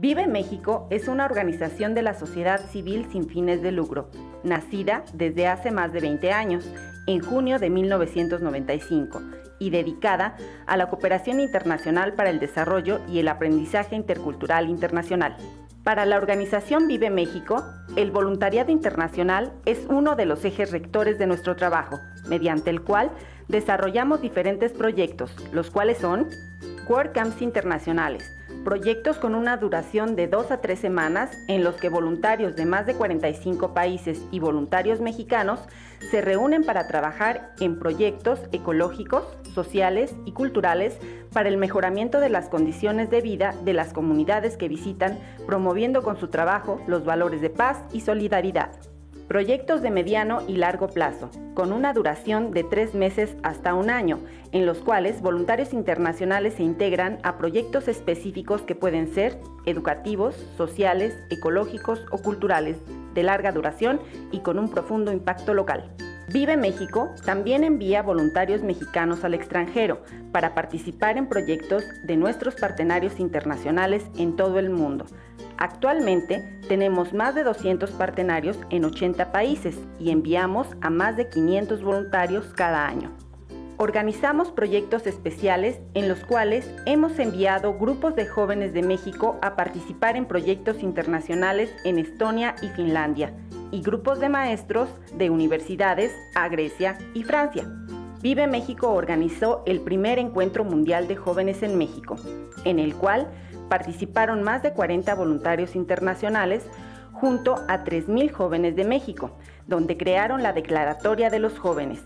Vive México es una organización de la sociedad civil sin fines de lucro, nacida desde hace más de 20 años, en junio de 1995, y dedicada a la cooperación internacional para el desarrollo y el aprendizaje intercultural internacional. Para la organización Vive México, el voluntariado internacional es uno de los ejes rectores de nuestro trabajo, mediante el cual desarrollamos diferentes proyectos, los cuales son WordCamps internacionales, proyectos con una duración de 2 a 3 semanas en los que voluntarios de más de 45 países y voluntarios mexicanos se reúnen para trabajar en proyectos ecológicos, sociales y culturales para el mejoramiento de las condiciones de vida de las comunidades que visitan, promoviendo con su trabajo los valores de paz y solidaridad. Proyectos de mediano y largo plazo, con una duración de 3 meses hasta 1 año, en los cuales voluntarios internacionales se integran a proyectos específicos que pueden ser educativos, sociales, ecológicos o culturales, de larga duración y con un profundo impacto local. Vive México también envía voluntarios mexicanos al extranjero para participar en proyectos de nuestros partenarios internacionales en todo el mundo. Actualmente tenemos más de 200 partenarios en 80 países y enviamos a más de 500 voluntarios cada año. Organizamos proyectos especiales en los cuales hemos enviado grupos de jóvenes de México a participar en proyectos internacionales en Estonia y Finlandia, y grupos de maestros de universidades a Grecia y Francia. Vive México organizó el primer encuentro mundial de jóvenes en México, en el cual participaron más de 40 voluntarios internacionales junto a 3,000 jóvenes de México, donde crearon la Declaratoria de los Jóvenes,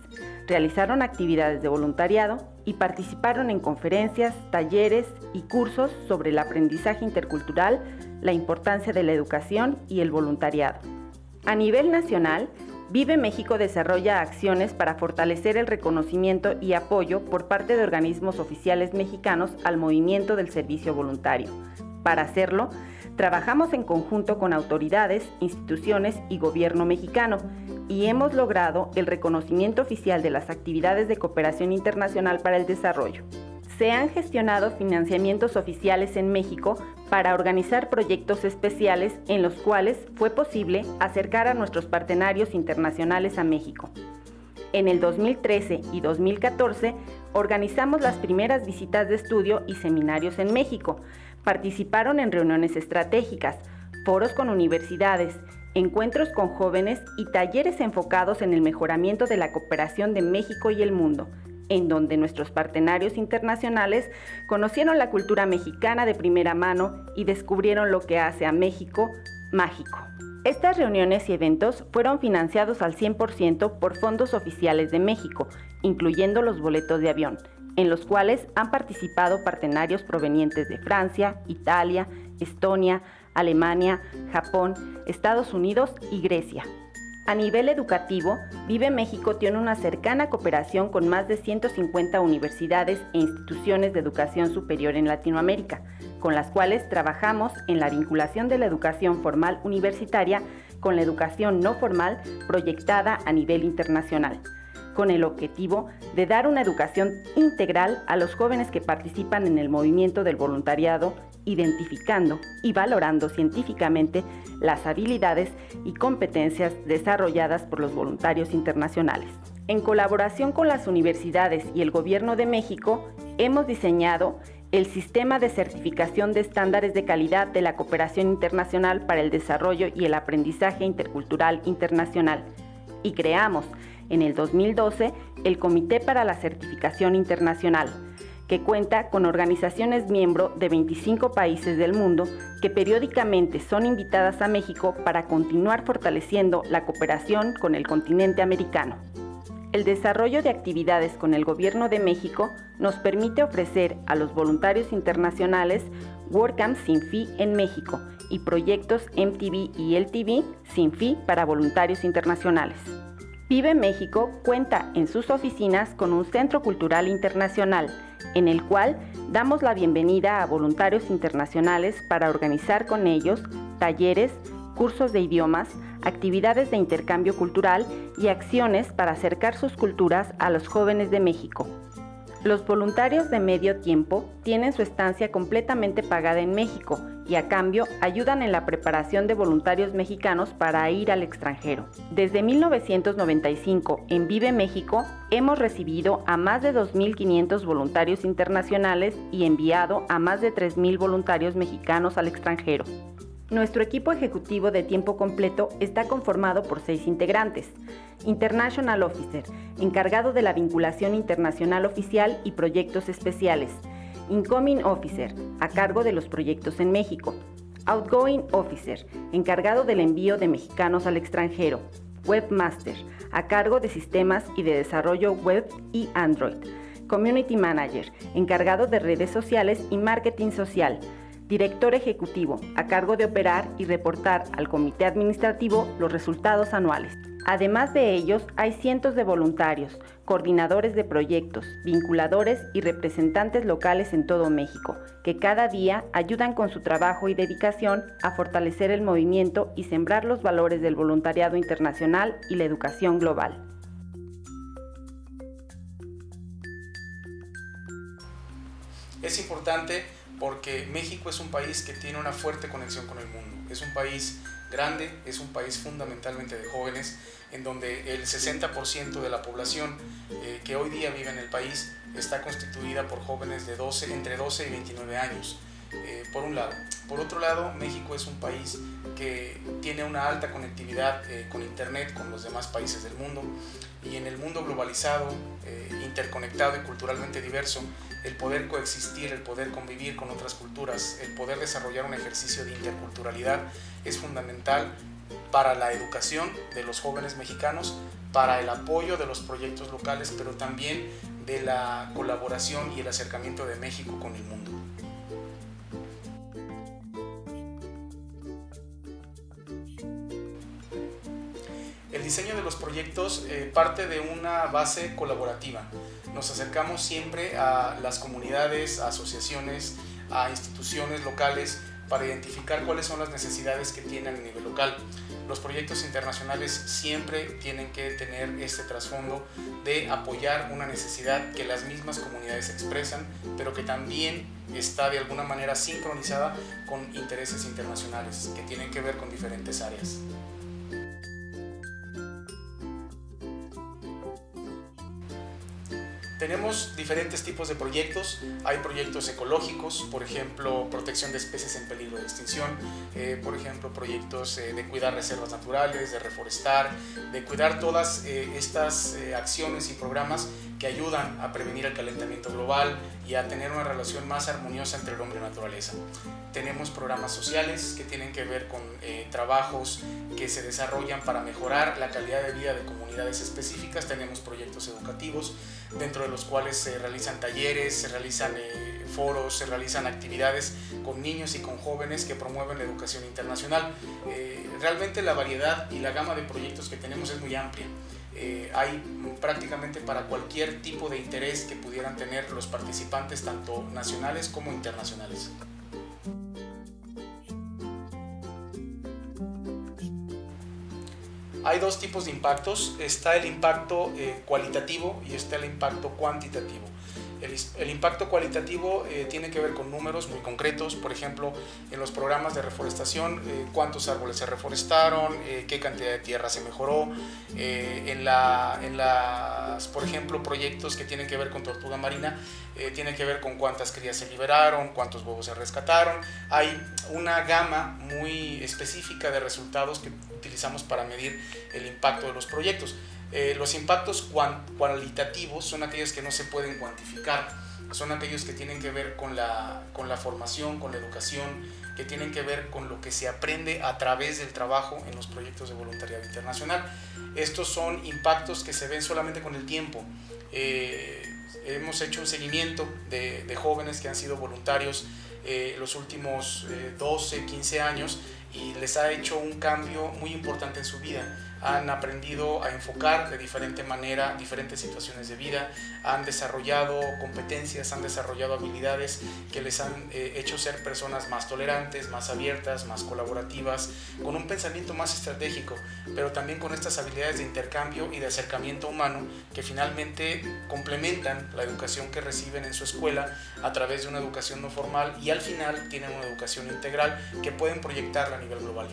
realizaron actividades de voluntariado y participaron en conferencias, talleres y cursos sobre el aprendizaje intercultural, la importancia de la educación y el voluntariado. A nivel nacional, Vive México desarrolla acciones para fortalecer el reconocimiento y apoyo por parte de organismos oficiales mexicanos al movimiento del servicio voluntario. Para hacerlo, trabajamos en conjunto con autoridades, instituciones y gobierno mexicano, y hemos logrado el reconocimiento oficial de las actividades de cooperación internacional para el desarrollo. Se han gestionado financiamientos oficiales en México para organizar proyectos especiales en los cuales fue posible acercar a nuestros partenarios internacionales a México. En el 2013 y 2014 organizamos las primeras visitas de estudio y seminarios en México. Participaron en reuniones estratégicas, foros con universidades, encuentros con jóvenes y talleres enfocados en el mejoramiento de la cooperación de México y el mundo, en donde nuestros partenarios internacionales conocieron la cultura mexicana de primera mano y descubrieron lo que hace a México mágico. Estas reuniones y eventos fueron financiados al 100% por fondos oficiales de México, incluyendo los boletos de avión, en los cuales han participado partenarios provenientes de Francia, Italia, Estonia, Alemania, Japón, Estados Unidos y Grecia. A nivel educativo, Vive México tiene una cercana cooperación con más de 150 universidades e instituciones de educación superior en Latinoamérica, con las cuales trabajamos en la vinculación de la educación formal universitaria con la educación no formal proyectada a nivel internacional, con el objetivo de dar una educación integral a los jóvenes que participan en el movimiento del voluntariado, identificando y valorando científicamente las habilidades y competencias desarrolladas por los voluntarios internacionales. En colaboración con las universidades y el Gobierno de México, hemos diseñado el Sistema de Certificación de Estándares de Calidad de la Cooperación Internacional para el Desarrollo y el Aprendizaje Intercultural Internacional, y creamos en el 2012 el Comité para la Certificación Internacional, que cuenta con organizaciones miembro de 25 países del mundo que periódicamente son invitadas a México para continuar fortaleciendo la cooperación con el continente americano. El desarrollo de actividades con el Gobierno de México nos permite ofrecer a los voluntarios internacionales WordCamps sin fee en México y proyectos MTV y LTV sin fee para voluntarios internacionales. Vive México cuenta en sus oficinas con un centro cultural internacional, en el cual damos la bienvenida a voluntarios internacionales para organizar con ellos talleres, cursos de idiomas, actividades de intercambio cultural y acciones para acercar sus culturas a los jóvenes de México. Los voluntarios de medio tiempo tienen su estancia completamente pagada en México y a cambio ayudan en la preparación de voluntarios mexicanos para ir al extranjero. Desde 1995 en Vive México hemos recibido a más de 2.500 voluntarios internacionales y enviado a más de 3.000 voluntarios mexicanos al extranjero. Nuestro equipo ejecutivo de tiempo completo está conformado por 6 integrantes. International Officer, encargado de la vinculación internacional oficial y proyectos especiales. Incoming Officer, a cargo de los proyectos en México. Outgoing Officer, encargado del envío de mexicanos al extranjero. Webmaster, a cargo de sistemas y de desarrollo web y Android. Community Manager, encargado de redes sociales y marketing social. Director ejecutivo, a cargo de operar y reportar al comité administrativo los resultados anuales. Además de ellos, hay cientos de voluntarios, coordinadores de proyectos, vinculadores y representantes locales en todo México, que cada día ayudan con su trabajo y dedicación a fortalecer el movimiento y sembrar los valores del voluntariado internacional y la educación global. Es importante porque México es un país que tiene una fuerte conexión con el mundo. Es un país grande, es un país fundamentalmente de jóvenes, en donde el 60% de la población que hoy día vive en el país está constituida por jóvenes de entre 12 y 29 años, por un lado. Por otro lado, México es un país que tiene una alta conectividad con Internet con los demás países del mundo, y en el mundo globalizado, interconectado y culturalmente diverso, el poder coexistir, el poder convivir con otras culturas, el poder desarrollar un ejercicio de interculturalidad es fundamental para la educación de los jóvenes mexicanos, para el apoyo de los proyectos locales, pero también de la colaboración y el acercamiento de México con el mundo. El diseño de los proyectos parte de una base colaborativa. Nos acercamos siempre a las comunidades, a asociaciones, a instituciones locales para identificar cuáles son las necesidades que tienen a nivel local. Los proyectos internacionales siempre tienen que tener este trasfondo de apoyar una necesidad que las mismas comunidades expresan, pero que también está de alguna manera sincronizada con intereses internacionales que tienen que ver con diferentes áreas. Tenemos diferentes tipos de proyectos. Hay proyectos ecológicos, por ejemplo, protección de especies en peligro de extinción, por ejemplo, proyectos de cuidar reservas naturales, de reforestar, de cuidar todas estas acciones y programas que ayudan a prevenir el calentamiento global y a tener una relación más armoniosa entre el hombre y la naturaleza. Tenemos programas sociales que tienen que ver con trabajos que se desarrollan para mejorar la calidad de vida de comunidades específicas. Tenemos proyectos educativos, dentro de los cuales se realizan talleres, se realizan foros, se realizan actividades con niños y con jóvenes que promueven la educación internacional. Realmente la variedad y la gama de proyectos que tenemos es muy amplia. Hay prácticamente para cualquier tipo de interés que pudieran tener los participantes, tanto nacionales como internacionales. Hay dos tipos de impactos. Está el impacto cualitativo y está el impacto cuantitativo. El impacto cualitativo tiene que ver con números muy concretos, por ejemplo, en los programas de reforestación, cuántos árboles se reforestaron, qué cantidad de tierra se mejoró, por ejemplo, proyectos que tienen que ver con tortuga marina, tiene que ver con cuántas crías se liberaron, cuántos huevos se rescataron. Hay una gama muy específica de resultados que utilizamos para medir el impacto de los proyectos. Los impactos cualitativos son aquellos que no se pueden cuantificar, son aquellos que tienen que ver con la formación, con la educación, que tienen que ver con lo que se aprende a través del trabajo en los proyectos de voluntariado internacional. Estos son impactos que se ven solamente con el tiempo. Hemos hecho un seguimiento de jóvenes que han sido voluntarios los últimos 12, 15 años y les ha hecho un cambio muy importante en su vida. han aprendido a enfocar de diferente manera diferentes situaciones de vida, han desarrollado competencias, han desarrollado habilidades que les han hecho ser personas más tolerantes, más abiertas, más colaborativas, con un pensamiento más estratégico, pero también con estas habilidades de intercambio y de acercamiento humano que finalmente complementan la educación que reciben en su escuela a través de una educación no formal, y al final tienen una educación integral que pueden proyectarla a nivel global.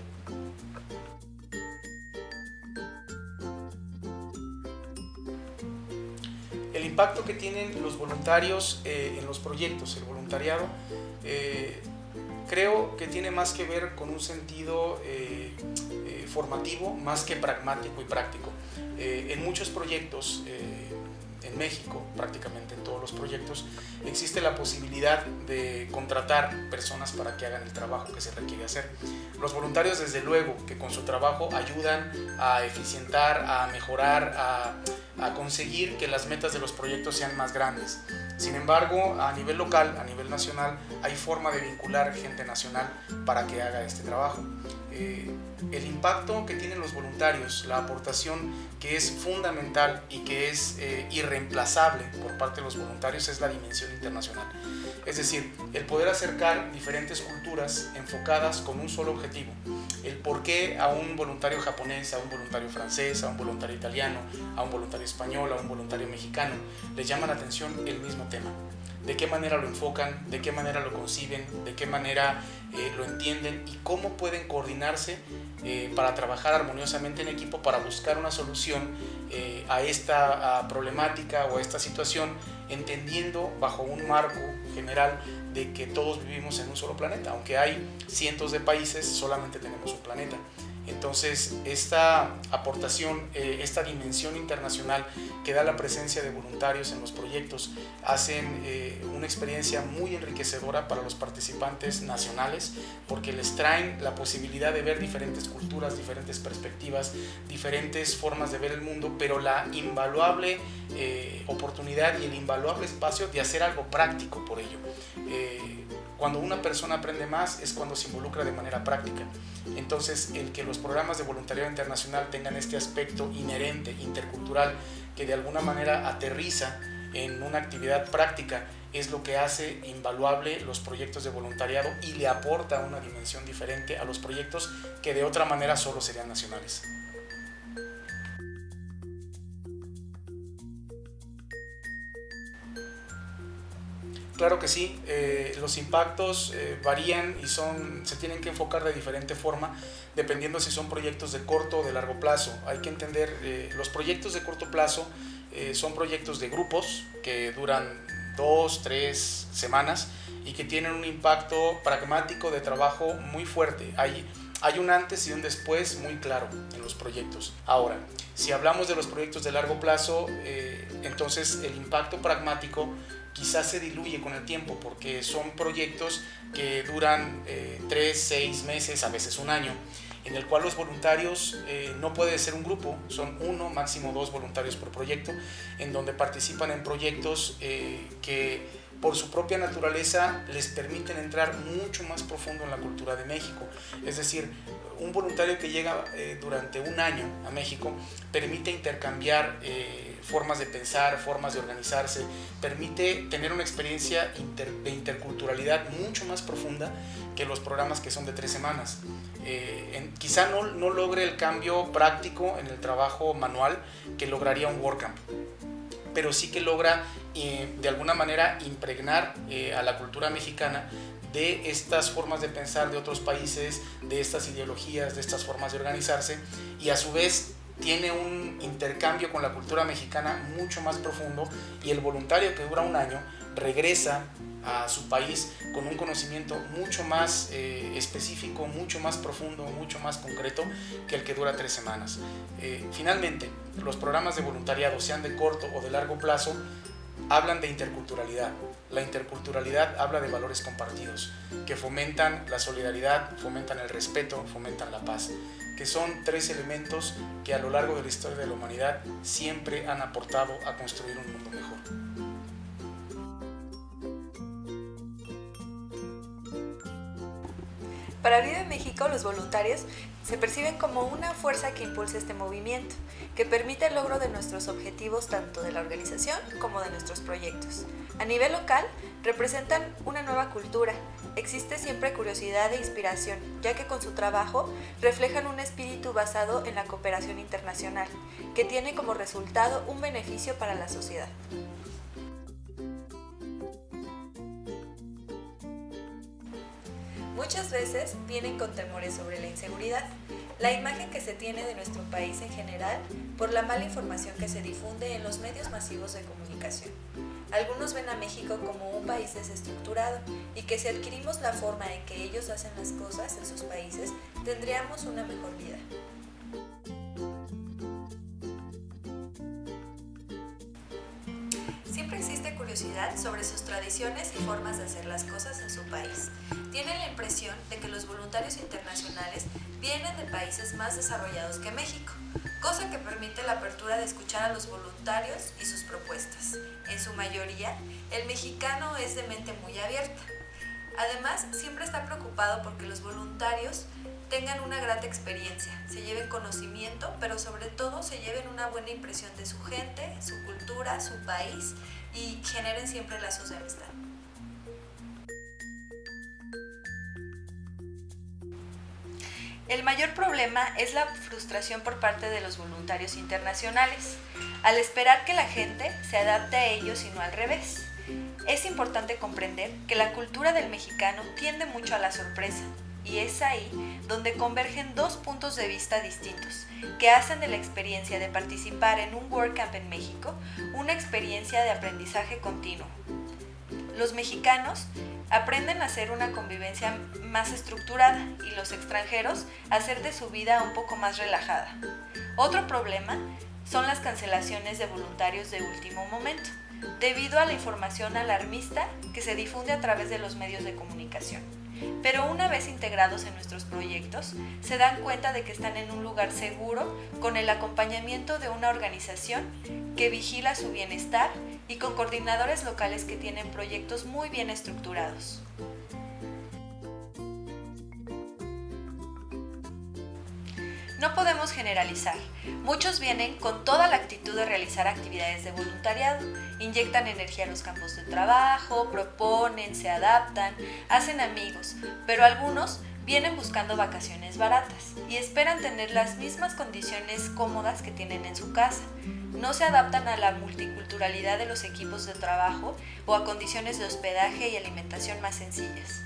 El impacto que tienen los voluntarios en los proyectos, el voluntariado, creo que tiene más que ver con un sentido formativo más que pragmático y práctico. En muchos proyectos, en México, prácticamente en todos los proyectos, existe la posibilidad de contratar personas para que hagan el trabajo que se requiere hacer. Los voluntarios, desde luego, que con su trabajo ayudan a eficientar, a mejorar, a conseguir que las metas de los proyectos sean más grandes. Sin embargo, a nivel local, a nivel nacional, hay forma de vincular gente nacional para que haga este trabajo. El impacto que tienen los voluntarios, la aportación que es fundamental y que es irreemplazable por parte de los voluntarios, es la dimensión internacional. Es decir, el poder acercar diferentes culturas enfocadas con un solo objetivo. El por qué a un voluntario japonés, a un voluntario francés, a un voluntario italiano, a un voluntario español, a un voluntario mexicano, les llama la atención el mismo tema. De qué manera lo enfocan, de qué manera lo conciben, de qué manera lo entienden y cómo pueden coordinarse para trabajar armoniosamente en equipo para buscar una solución a esta problemática o a esta situación, entendiendo bajo un marco general de que todos vivimos en un solo planeta. Aunque hay cientos de países, solamente tenemos un planeta. Entonces, esta aportación, esta dimensión internacional que da la presencia de voluntarios en los proyectos, hacen una experiencia muy enriquecedora para los participantes nacionales, porque les traen la posibilidad de ver diferentes culturas, diferentes perspectivas, diferentes formas de ver el mundo, pero la invaluable oportunidad y el invaluable espacio de hacer algo práctico por ello. Cuando una persona aprende más es cuando se involucra de manera práctica. Entonces, el que los programas de voluntariado internacional tengan este aspecto inherente, intercultural, que de alguna manera aterriza en una actividad práctica, es lo que hace invaluable los proyectos de voluntariado y le aporta una dimensión diferente a los proyectos que de otra manera solo serían nacionales. Claro que sí, los impactos varían y se tienen que enfocar de diferente forma dependiendo si son proyectos de corto o de largo plazo. Hay que entender, los proyectos de corto plazo son proyectos de grupos que duran 2, 3 semanas y que tienen un impacto pragmático de trabajo muy fuerte. Hay un antes y un después muy claro en los proyectos. Ahora, si hablamos de los proyectos de largo plazo, entonces el impacto pragmático quizás se diluye con el tiempo, porque son proyectos que duran 3, 6 meses, a veces un año, en el cual los voluntarios no puede ser un grupo, son 1, máximo 2 voluntarios por proyecto, en donde participan en proyectos que por su propia naturaleza les permiten entrar mucho más profundo en la cultura de México. Es decir, un voluntario que llega durante un año a México permite intercambiar formas de pensar, formas de organizarse, permite tener una experiencia de interculturalidad mucho más profunda que los programas que son de 3 semanas. Quizá no logre el cambio práctico en el trabajo manual que lograría un WordCamp, pero sí que logra de alguna manera impregnar a la cultura mexicana de estas formas de pensar de otros países, de estas ideologías, de estas formas de organizarse, y a su vez tiene un intercambio con la cultura mexicana mucho más profundo, y el voluntario que dura un año regresa a su país con un conocimiento mucho más específico, mucho más profundo, mucho más concreto que el que dura 3 semanas. Finalmente, los programas de voluntariado, sean de corto o de largo plazo, hablan de interculturalidad. La interculturalidad habla de valores compartidos que fomentan la solidaridad, fomentan el respeto, fomentan la paz, que son 3 elementos que a lo largo de la historia de la humanidad siempre han aportado a construir un mundo mejor. Para Vive México, los voluntarios se perciben como una fuerza que impulsa este movimiento, que permite el logro de nuestros objetivos tanto de la organización como de nuestros proyectos. A nivel local, representan una nueva cultura. Existe siempre curiosidad e inspiración, ya que con su trabajo reflejan un espíritu basado en la cooperación internacional, que tiene como resultado un beneficio para la sociedad. Muchas veces vienen con temores sobre la inseguridad, la imagen que se tiene de nuestro país en general por la mala información que se difunde en los medios masivos de comunicación. Algunos ven a México como un país desestructurado y que si adquirimos la forma en que ellos hacen las cosas en sus países, tendríamos una mejor vida. Siempre existe curiosidad sobre sus tradiciones y formas de hacer las cosas en su país. Tienen la impresión de que los voluntarios internacionales vienen de países más desarrollados que México, cosa que permite la apertura de escuchar a los voluntarios y sus propuestas. En su mayoría, el mexicano es de mente muy abierta. Además, siempre está preocupado porque los voluntarios tengan una grata experiencia, se lleven conocimiento, pero sobre todo se lleven una buena impresión de su gente, su cultura, su país y generen siempre lazos de amistad. El mayor problema es la frustración por parte de los voluntarios internacionales, al esperar que la gente se adapte a ellos y no al revés. Es importante comprender que la cultura del mexicano tiende mucho a la sorpresa, y es ahí donde convergen dos puntos de vista distintos, que hacen de la experiencia de participar en un WordCamp en México una experiencia de aprendizaje continuo. Los mexicanos aprenden a hacer una convivencia más estructurada y los extranjeros a hacer de su vida un poco más relajada. Otro problema son las cancelaciones de voluntarios de último momento, debido a la información alarmista que se difunde a través de los medios de comunicación. Pero una vez integrados en nuestros proyectos, se dan cuenta de que están en un lugar seguro con el acompañamiento de una organización que vigila su bienestar y con coordinadores locales que tienen proyectos muy bien estructurados. No podemos generalizar. Muchos vienen con toda la actitud de realizar actividades de voluntariado, inyectan energía a los campos de trabajo, proponen, se adaptan, hacen amigos, pero algunos vienen buscando vacaciones baratas y esperan tener las mismas condiciones cómodas que tienen en su casa. No se adaptan a la multiculturalidad de los equipos de trabajo o a condiciones de hospedaje y alimentación más sencillas.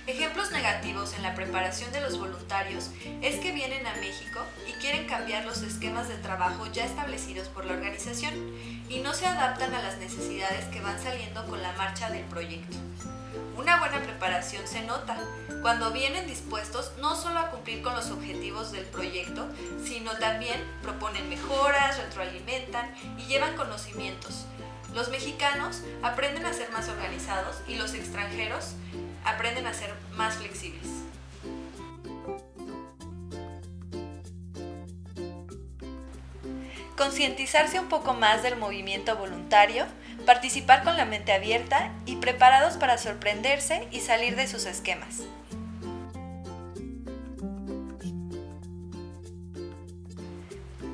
Ejemplos negativos en la preparación de los voluntarios es que vienen a México y quieren cambiar los esquemas de trabajo ya establecidos por la organización y no se adaptan a las necesidades que van saliendo con la marcha del proyecto. Una buena preparación se nota cuando vienen dispuestos no solo a cumplir con los objetivos del proyecto, sino también proponen mejoras, retroalimentan y llevan conocimientos. Los mexicanos aprenden a ser más organizados y los extranjeros aprenden a ser más flexibles. Concientizarse un poco más del movimiento voluntario, participar con la mente abierta y preparados para sorprenderse y salir de sus esquemas.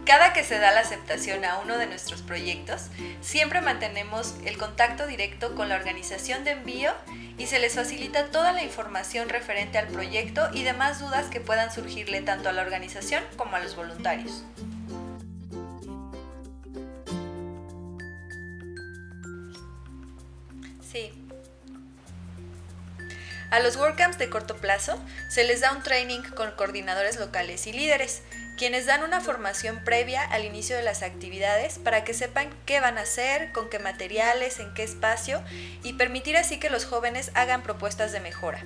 Cada que se da la aceptación a uno de nuestros proyectos, siempre mantenemos el contacto directo con la organización de envío y se les facilita toda la información referente al proyecto y demás dudas que puedan surgirle tanto a la organización como a los voluntarios. Sí. A los WordCamps de corto plazo se les da un training con coordinadores locales y líderes, quienes dan una formación previa al inicio de las actividades para que sepan qué van a hacer, con qué materiales, en qué espacio y permitir así que los jóvenes hagan propuestas de mejora.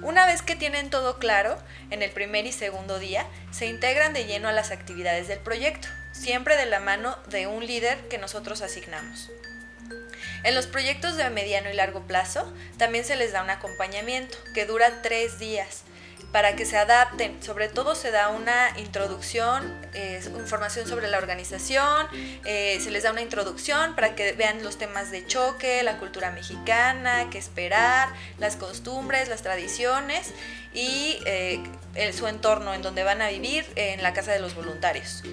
Una vez que tienen todo claro, en el primer y segundo día se integran de lleno a las actividades del proyecto, siempre de la mano de un líder que nosotros asignamos. En los proyectos de mediano y largo plazo también se les da un acompañamiento que dura 3 días, para que se adapten. Sobre todo se da una introducción, información sobre la organización, se les da una introducción para que vean los temas de choque, la cultura mexicana, qué esperar, las costumbres, las tradiciones y su entorno en donde van a vivir en la casa de los voluntarios.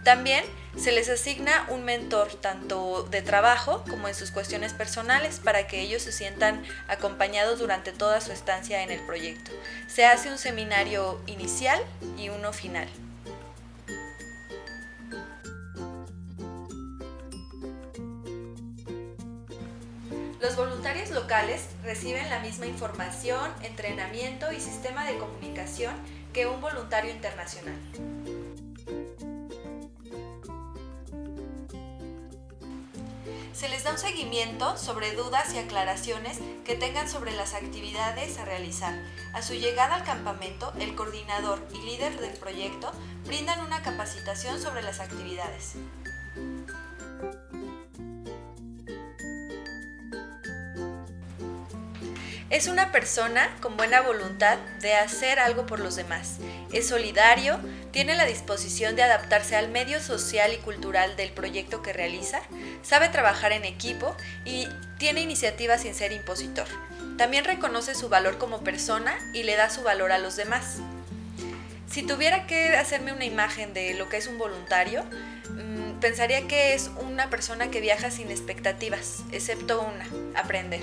También se les asigna un mentor tanto de trabajo como en sus cuestiones personales para que ellos se sientan acompañados durante toda su estancia en el proyecto. Se hace un seminario inicial y uno final. Los voluntarios locales reciben la misma información, entrenamiento y sistema de comunicación que un voluntario internacional. Se les da un seguimiento sobre dudas y aclaraciones que tengan sobre las actividades a realizar. A su llegada al campamento, el coordinador y líder del proyecto brindan una capacitación sobre las actividades. Es una persona con buena voluntad de hacer algo por los demás. Es solidario, tiene la disposición de adaptarse al medio social y cultural del proyecto que realiza, sabe trabajar en equipo y tiene iniciativa sin ser impositor. También reconoce su valor como persona y le da su valor a los demás. Si tuviera que hacerme una imagen de lo que es un voluntario, pensaría que es una persona que viaja sin expectativas, excepto una: aprender.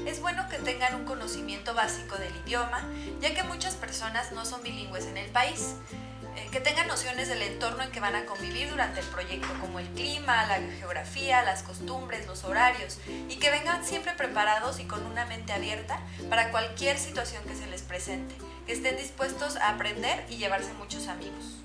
Es bueno que tengan un conocimiento básico del idioma, ya que muchas personas no son bilingües en el país. Que tengan nociones del entorno en que van a convivir durante el proyecto, como el clima, la geografía, las costumbres, los horarios, y que vengan siempre preparados y con una mente abierta para cualquier situación que se les presente, que estén dispuestos a aprender y llevarse muchos amigos.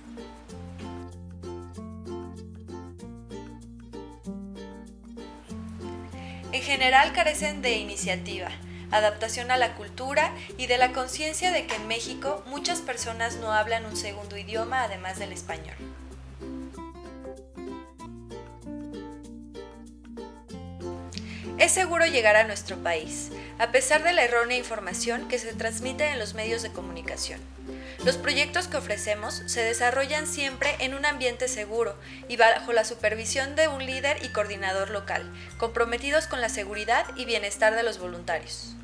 En general carecen de iniciativa, adaptación a la cultura y de la conciencia de que en México muchas personas no hablan un segundo idioma además del español. Es seguro llegar a nuestro país, a pesar de la errónea información que se transmite en los medios de comunicación. Los proyectos que ofrecemos se desarrollan siempre en un ambiente seguro y bajo la supervisión de un líder y coordinador local, comprometidos con la seguridad y bienestar de los voluntarios.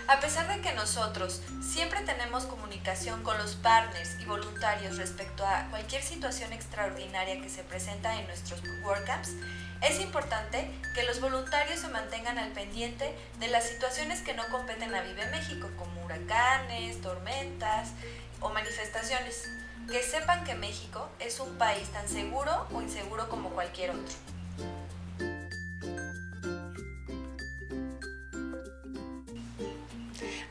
A pesar de que nosotros siempre tenemos comunicación con los partners y voluntarios respecto a cualquier situación extraordinaria que se presenta en nuestros WordCamps, es importante que los voluntarios se mantengan al pendiente de las situaciones que no competen a Vive México, como huracanes, tormentas o manifestaciones. Que sepan que México es un país tan seguro o inseguro como cualquier otro.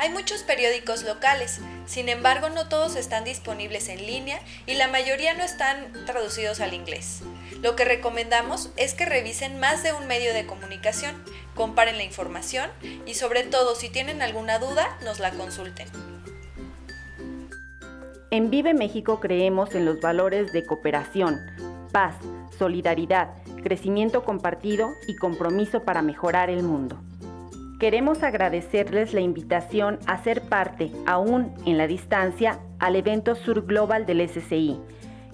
Hay muchos periódicos locales, sin embargo no todos están disponibles en línea y la mayoría no están traducidos al inglés. Lo que recomendamos es que revisen más de un medio de comunicación, comparen la información y sobre todo si tienen alguna duda nos la consulten. En Vive México creemos en los valores de cooperación, paz, solidaridad, crecimiento compartido y compromiso para mejorar el mundo. Queremos agradecerles la invitación a ser parte, aún en la distancia, al evento Sur Global del SCI.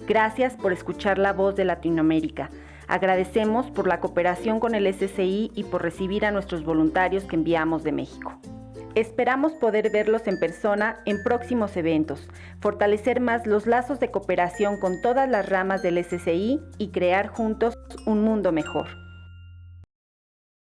Gracias por escuchar la voz de Latinoamérica. Agradecemos por la cooperación con el SCI y por recibir a nuestros voluntarios que enviamos de México. Esperamos poder verlos en persona en próximos eventos, fortalecer más los lazos de cooperación con todas las ramas del SCI y crear juntos un mundo mejor.